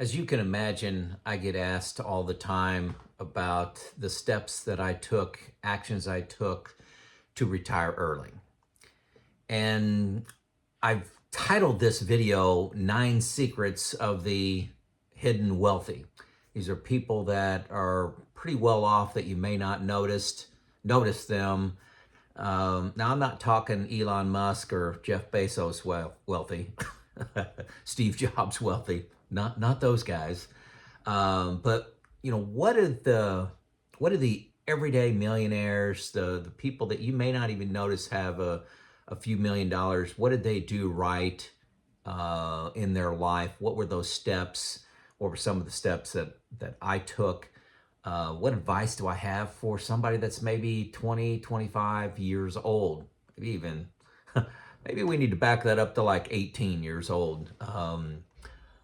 As you can imagine, I get asked all the time about the steps that I took, actions I took to retire early. And I've titled this video, 9 Secrets of the Hidden Wealthy. These are people that are pretty well off that you may not notice them. Now, I'm not talking Elon Musk or Jeff Bezos wealthy, Steve Jobs wealthy, not those guys. But what are the everyday millionaires, the people that you may not even notice have a few $1,000,000? What did they do right in their life? What were those steps? What were some of the steps that I took? What advice do I have for somebody that's maybe 20, 25 years old? Maybe even, maybe we need to back that up to like 18 years old.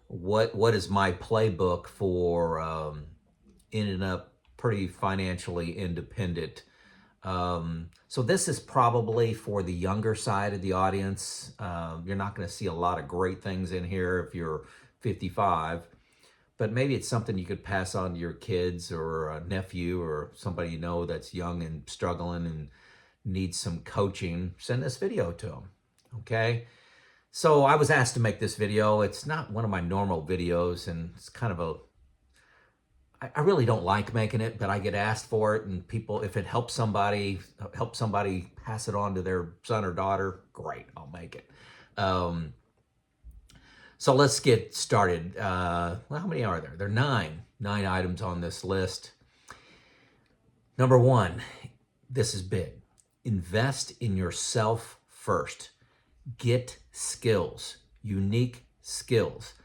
What is my playbook for ending up pretty financially independent? So this is probably for the younger side of the audience. You're not going to see a lot of great things in here if you're 55. But maybe it's something you could pass on to your kids or a nephew or somebody you know that's young and struggling and needs some coaching. Send this video to them, okay? So I was asked to make this video. It's not one of my normal videos, and it's kind of I really don't like making it, but I get asked for it, and people, if it helps somebody pass it on to their son or daughter, great, I'll make it. So let's get started. Well, how many are there? There are nine items on this list. Number one, this is big. Invest in yourself first. Get skills, unique skills.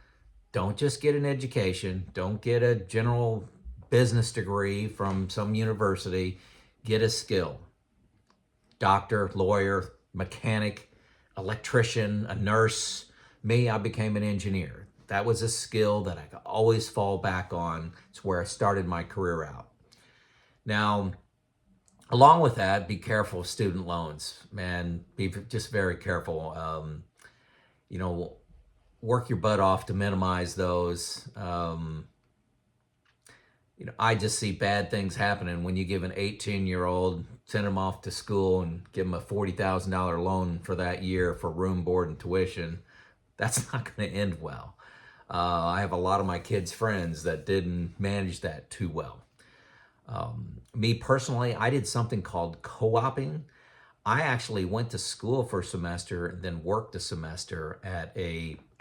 Don't just get an education. Don't get a general business degree from some university. Get a skill. Doctor, lawyer, mechanic, electrician, a nurse. Me, I became an engineer. That was a skill that I could always fall back on. It's where I started my career out. Now, along with that, be careful of student loans, man. Be just very careful. Work your butt off to minimize those. I just see bad things happening when you give an 18-year-old, send them off to school and give them a $40,000 loan for that year for room, board, and tuition. That's not going to end well. I have a lot of my kids' friends that didn't manage that too well. Me personally, I did something called co-oping. I actually went to school for a semester and then worked a semester at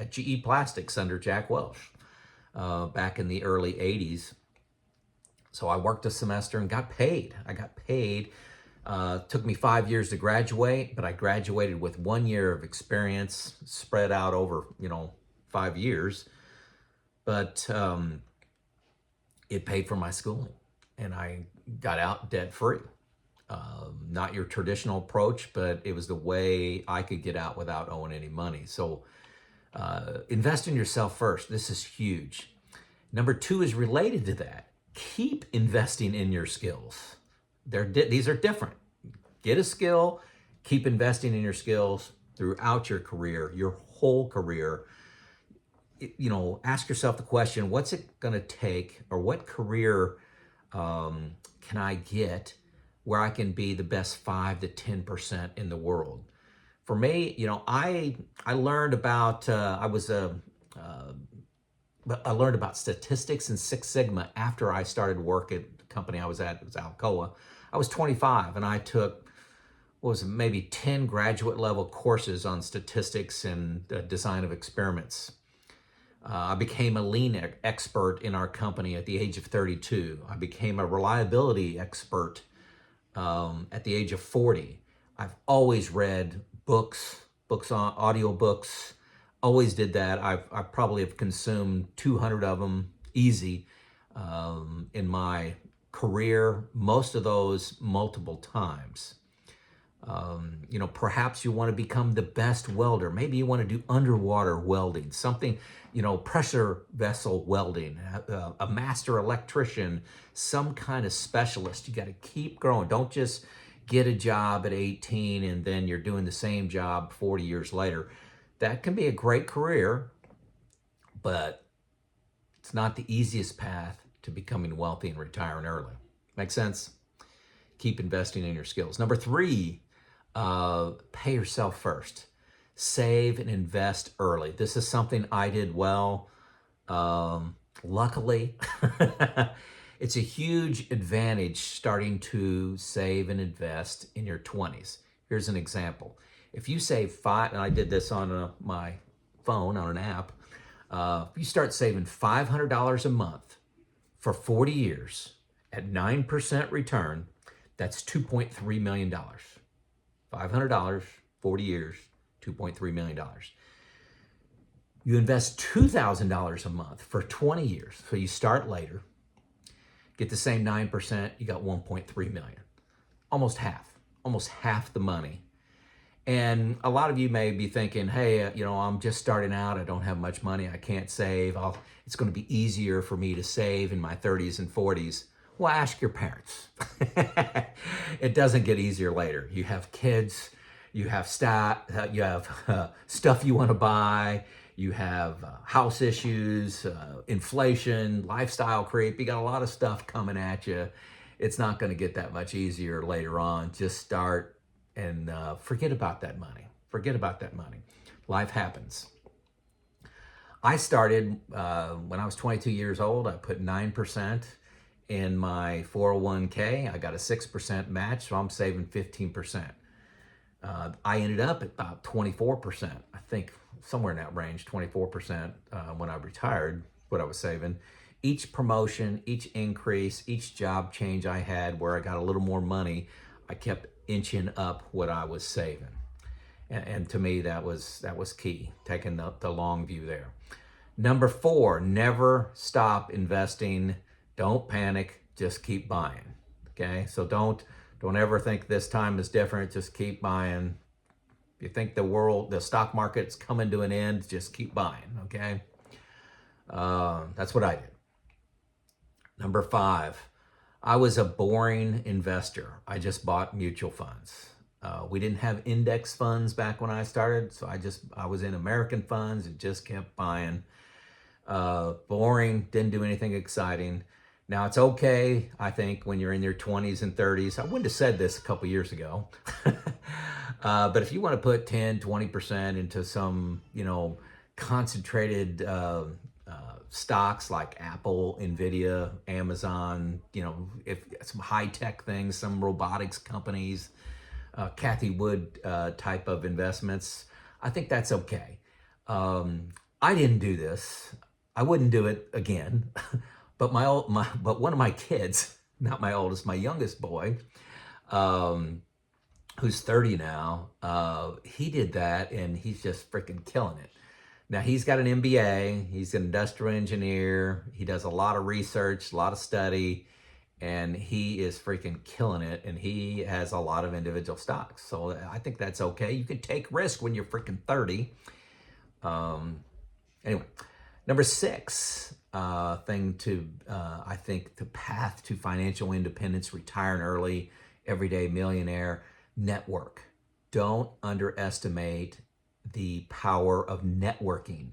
GE Plastics under Jack Welch back in the early 80s. So I worked a semester and got paid. I got paid. Took me 5 years to graduate, but I graduated with 1 year of experience spread out over, 5 years. But it paid for my schooling, and I got out debt-free. Not your traditional approach, but it was the way I could get out without owing any money. So invest in yourself first. This is huge. Number two is related to that. Keep investing in your skills. These are different. Get a skill, keep investing in your skills throughout your career, your whole career. Ask yourself the question, what's it going to take, or what career can I get where I can be the best 5 to 10% in the world? For me, I learned about, I learned about statistics and Six Sigma after I started work at the company I was at. It was Alcoa. I was 25 and I took, maybe 10 graduate level courses on statistics and design of experiments. I became a lean expert in our company at the age of 32. I became a reliability expert at the age of 40. I've always read books on audiobooks. Always did that. I probably have consumed 200 of them easy in my career, most of those multiple times. Perhaps you want to become the best welder. Maybe you want to do underwater welding, something, pressure vessel welding, a master electrician, some kind of specialist. You got to keep growing. Don't just get a job at 18 and then you're doing the same job 40 years later. That can be a great career, but It's not the easiest path to becoming wealthy and retiring early. Make sense? Keep investing in your skills. Number 3, pay yourself first. Save and invest early. This is something I did well. Luckily, it's a huge advantage starting to save and invest in your 20s. Here's an example. If you save and I did this on my phone on an app, if you start saving $500 a month for 40 years at 9% return, that's $2.3 million. $500, 40 years, $2.3 million. You invest $2,000 a month for 20 years. So you start later, get the same 9%, you got 1.3 million. Almost half the money. And a lot of you may be thinking, hey, I'm just starting out. I don't have much money. I can't save. It's going to be easier for me to save in my 30s and 40s. Well, ask your parents. It doesn't get easier later. You have kids, you have stuff you want to buy, you have house issues, inflation, lifestyle creep. You got a lot of stuff coming at you. It's not going to get that much easier later on. Just start and forget about that money. Forget about that money. Life happens. I started when I was 22 years old. I put 9% in my 401k. I got a 6% match, so I'm saving 15%. I ended up at about 24%. I think somewhere in that range, 24% when I retired, what I was saving. Each promotion, each increase, each job change I had where I got a little more money, I kept inching up what I was saving. And to me, that was key, taking the long view there. Number 4, never stop investing. Don't panic, just keep buying, okay? So don't ever think this time is different, just keep buying. If you think the stock market's coming to an end, just keep buying, okay? That's what I did. Number 5, I was a boring investor. I just bought mutual funds. We didn't have index funds back when I started, so I was in American funds and just kept buying. Boring, didn't do anything exciting. Now, it's okay, I think, when you're in your 20s and 30s. I wouldn't have said this a couple years ago. But if you want to put 10, 20% into some, concentrated stocks like Apple, Nvidia, Amazon, if some high-tech things, some robotics companies, Kathy Wood type of investments, I think that's okay. I didn't do this. I wouldn't do it again. But but one of my kids, not my oldest, my youngest boy, who's 30 now, he did that and he's just freaking killing it. Now he's got an MBA, he's an industrial engineer, he does a lot of research, a lot of study, and he is freaking killing it, and he has a lot of individual stocks. So I think that's okay. You can take risk when you're freaking 30. Anyway, number 6, thing I think the path to financial independence, retiring early, everyday millionaire, network. Don't underestimate the power of networking.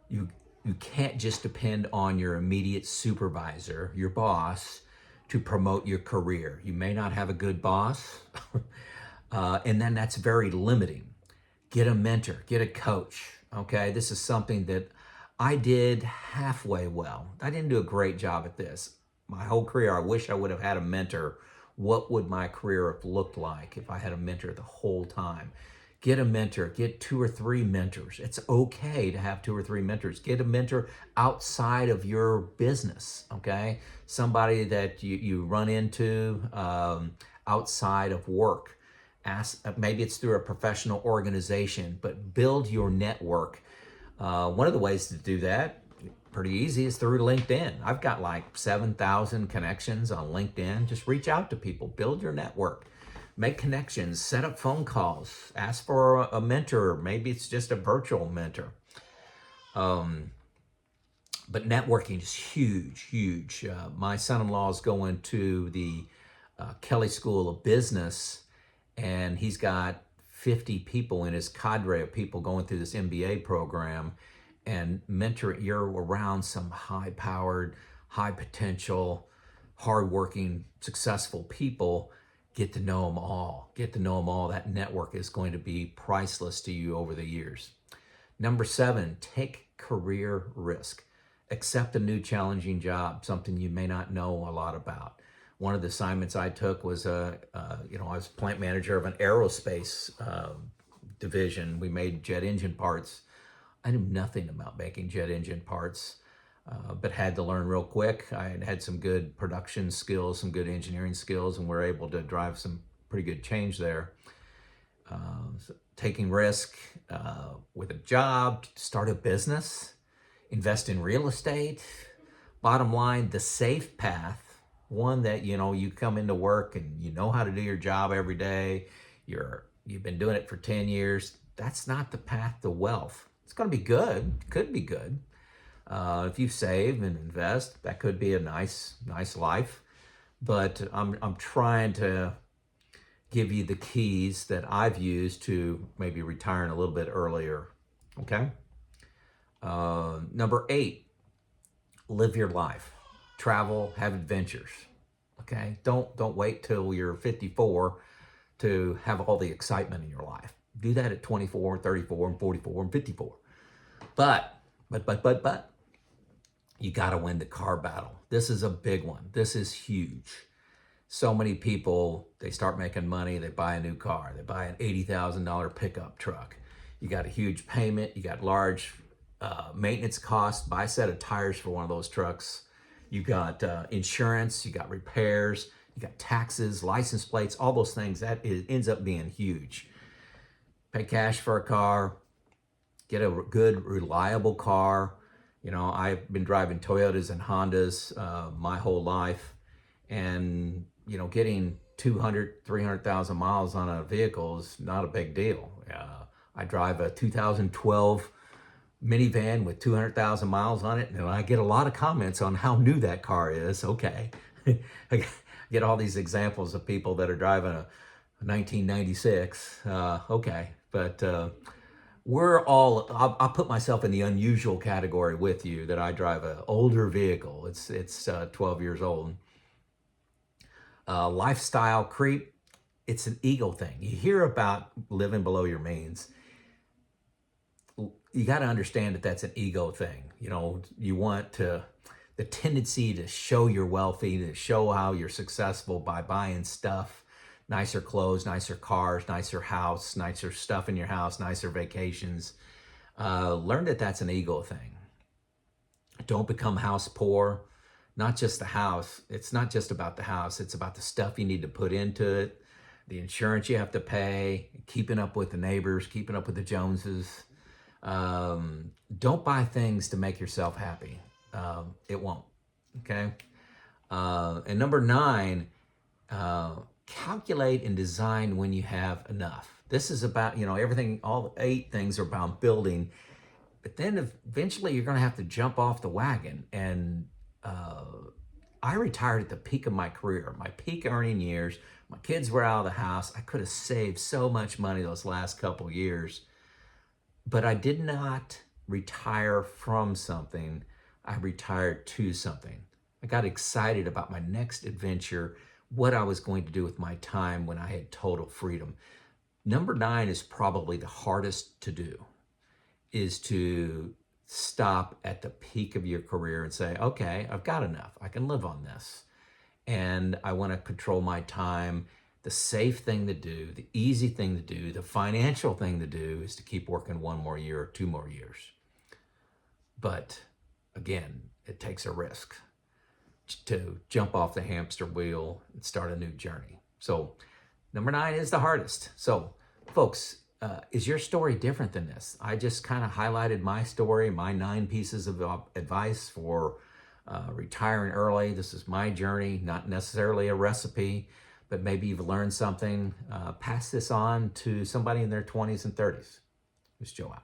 You can't just depend on your immediate supervisor, your boss, to promote your career. You may not have a good boss, and then that's very limiting. Get a mentor, get a coach, okay? This is something that I did halfway well. I didn't do a great job at this. My whole career, I wish I would have had a mentor. What would my career have looked like if I had a mentor the whole time? Get a mentor, get 2 or 3 mentors. It's okay to have 2 or 3 mentors. Get a mentor outside of your business, okay? Somebody that you run into outside of work. Maybe it's through a professional organization, but build your network. One of the ways to do that, pretty easy, is through LinkedIn. I've got like 7,000 connections on LinkedIn. Just reach out to people, build your network. Make connections, set up phone calls, ask for a mentor. Maybe it's just a virtual mentor. But networking is huge, huge. My son-in-law is going to the Kelley School of Business, and he's got 50 people in his cadre of people going through this MBA program. and mentor, you're around some high-powered, high potential, hardworking, successful people. Get to know them all. Get to know them all. That network is going to be priceless to you over the years. Number 7, take career risk. Accept a new challenging job, something you may not know a lot about. One of the assignments I took was, I was plant manager of an aerospace division. We made jet engine parts. I knew nothing about making jet engine parts, but had to learn real quick. I had some good production skills, some good engineering skills, and we're able to drive some pretty good change there. So taking risk with a job, start a business, invest in real estate. Bottom line, the safe path, one that, you come into work and you know how to do your job every day. You've been doing it for 10 years. That's not the path to wealth. It's going to be good. Could be good. If you save and invest, that could be a nice life. But I'm trying to give you the keys that I've used to maybe retiring a little bit earlier. Okay. Number 8, live your life. Travel, have adventures. Okay. Don't wait till you're 54 to have all the excitement in your life. Do that at 24, 34, and 44, and 54. But you got to win the car battle. This is a big one. This is huge. So many people, they start making money, they buy a new car, they buy an $80,000 pickup truck. You got a huge payment, you got large maintenance costs, buy a set of tires for one of those trucks. You got insurance, you got repairs, you got taxes, license plates, all those things. Ends up being huge. Pay cash for a car, get a good, reliable car. I've been driving Toyotas and Hondas my whole life. And, getting 200, 300,000 miles on a vehicle is not a big deal. I drive a 2012 minivan with 200,000 miles on it, and I get a lot of comments on how new that car is. Okay. I get all these examples of people that are driving a 1996. Okay. But I'll put myself in the unusual category with you, that I drive an older vehicle. It's 12 years old. Lifestyle creep, it's an ego thing. You hear about living below your means. You got to understand that that's an ego thing. You want the tendency to show you're wealthy, to show how you're successful by buying stuff, nicer clothes, nicer cars, nicer house, nicer stuff in your house, nicer vacations. Learn that that's an ego thing. Don't become house poor. Not just the house. It's not just about the house. It's about the stuff you need to put into it, the insurance you have to pay, keeping up with the neighbors, keeping up with the Joneses. Don't buy things to make yourself happy. It won't. Okay. And number 9, calculate and design when you have enough. This is about, everything, all 8 things are about building, but then eventually you're going to have to jump off the wagon. And I retired at the peak of my career, my peak earning years. My kids were out of the house. I could have saved so much money those last couple years, but I did not retire from something. I retired to something. I got excited about my next adventure, what I was going to do with my time when I had total freedom. Number 9 is probably the hardest to do, is to stop at the peak of your career and say, okay, I've got enough. I can live on this. And I want to control my time. The safe thing to do, the easy thing to do, the financial thing to do is to keep working 1 more year or 2 more years. But again, it takes a risk to jump off the hamster wheel and start a new journey. So number 9 is the hardest. So folks, is your story different than this? I just kind of highlighted my story, my 9 pieces of advice for retiring early. This is my journey, not necessarily a recipe, but maybe you've learned something. Pass this on to somebody in their 20s and 30s. This is Joe out.